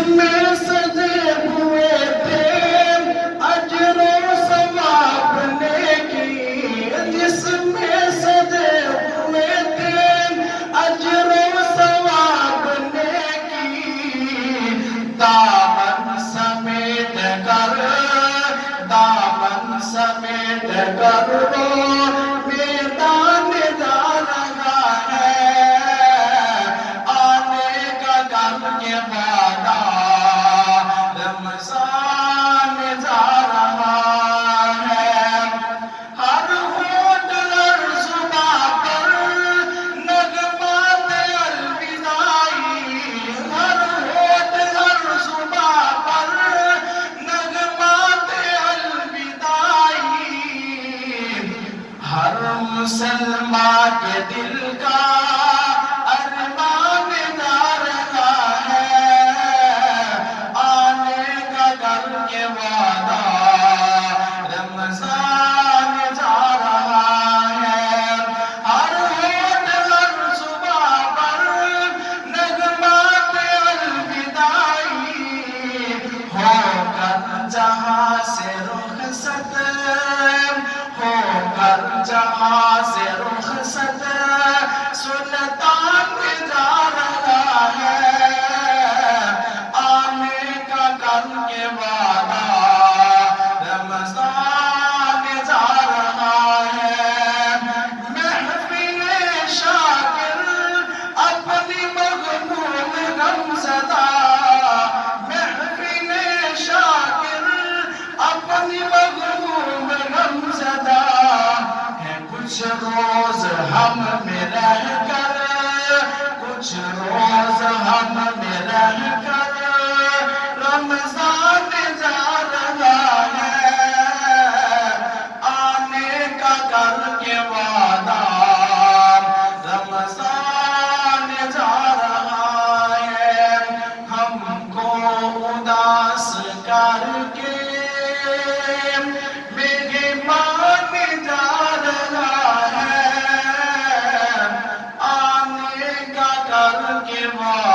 میں سجے ہوئے تھے اجر و ثواب نیکی، جس میں سجے ہوئے تھے اجر و ثواب نیکی، دامن سمیٹ کر وہ میدان جا رہا ہے، آنے کا غم کے وعدہ رمضان جا رہا ہے۔ ہر ہونٹ ہر زباں پر نغمات الوداعی، ہر ہونٹ ہر زباں پر نغمات الوداعی، ہر مسلمان کے دل کا ارمان جا رہا ہے، آنے کا گھر کے وعدہ رمضان جا رہا ہے۔ ہر ہونٹ ہر زباں پر نغمات الوداعی، ہو کر جہاں سے رخصت، ہو کر جہاں سے رخصت، سلطان جا رہا ہے، آنے کا غم کے وعدہ رمضان جا رہا ہے۔ محفل شاکر اپنی مغموم غمزدہ، محفل شاکر اپنی مغموم غمزدہ ہے، کچھ روز ہم میں رہ کر، کچھ روز ہم میں رہ کر رمضان جا رہا ہے، آنے کا کر کے وعدہ رمضان جا رہا ہے۔ ہم کو اداس کر کے مہمان جا رہا ہے، آنے کا کر کے وعدہ